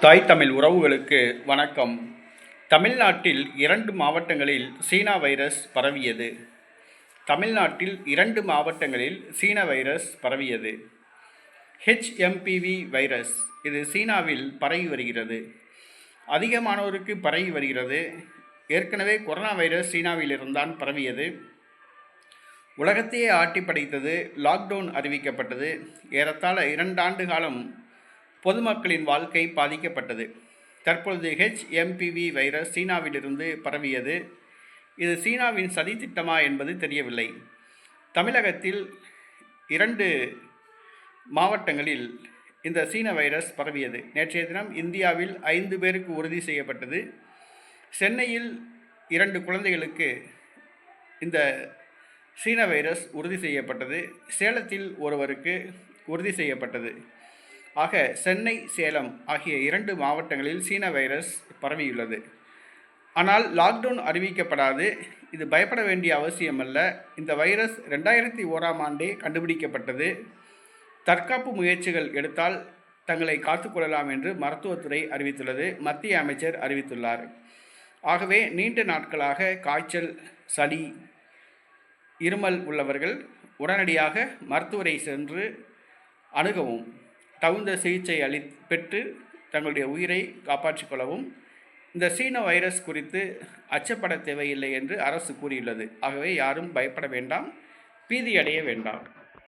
தாய் தமிழ் உறவுகளுக்கு வணக்கம். தமிழ்நாட்டில் 2 மாவட்டங்களில் சீனா வைரஸ் பரவியது. தமிழ்நாட்டில் 2 மாவட்டங்களில் சீன வைரஸ் பரவியது. HMPV வைரஸ் இது சீனாவில் பரவி வருகிறது. அதிகமானோருக்கு பரவி வருகிறது. ஏற்கனவே கொரோனா வைரஸ் சீனாவில் இருந்தான் பரவியது. உலகத்தையே ஆட்டி படைத்தது. லாக்டவுன் அறிவிக்கப்பட்டது. ஏறத்தாழ 2 ஆண்டு காலம் பொதுமக்களின் வாழ்க்கை பாதிக்கப்பட்டது. தற்பொழுது HMPV வைரஸ் சீனாவிலிருந்து பரவியது. இது சீனாவின் சதி திட்டமா என்பது தெரியவில்லை. தமிழகத்தில் 2 மாவட்டங்களில் இந்த சீன வைரஸ் பரவியது. நேற்றைய தினம் இந்தியாவில் 5 பேருக்கு உறுதி செய்யப்பட்டது. சென்னையில் 2 குழந்தைகளுக்கு இந்த சீன வைரஸ் உறுதி செய்யப்பட்டது. சேலத்தில் ஒருவருக்கு உறுதி செய்யப்பட்டது. ஆக சென்னை, சேலம் ஆகிய 2 மாவட்டங்களில் சீன வைரஸ் பரவியுள்ளது. ஆனால் லாக்டவுன் அறிவிக்கப்படாது. இது பயப்பட வேண்டிய அவசியமல்ல. இந்த வைரஸ் 2001ஆம் ஆண்டே கண்டுபிடிக்கப்பட்டது. தற்காப்பு முயற்சிகள் எடுத்தால் தங்களை காத்துக்கொள்ளலாம் என்று மருத்துவத்துறை அறிவித்துள்ளது. மத்திய அமைச்சர் அறிவித்துள்ளார். ஆகவே நீண்ட நாட்களாக காய்ச்சல், சளி, இருமல் உள்ளவர்கள் உடனடியாக மருத்துவரை சென்று அணுகவும், தகுந்த சிகிச்சை பெற்று தங்களுடைய உயிரை காப்பாற்றிக் கொள்ளவும். இந்த சீன வைரஸ் குறித்து அச்சப்பட தேவையில்லை என்று அரசு கூறியுள்ளது. ஆகவே யாரும் பயப்பட வேண்டாம், பீதியடைய வேண்டாம்.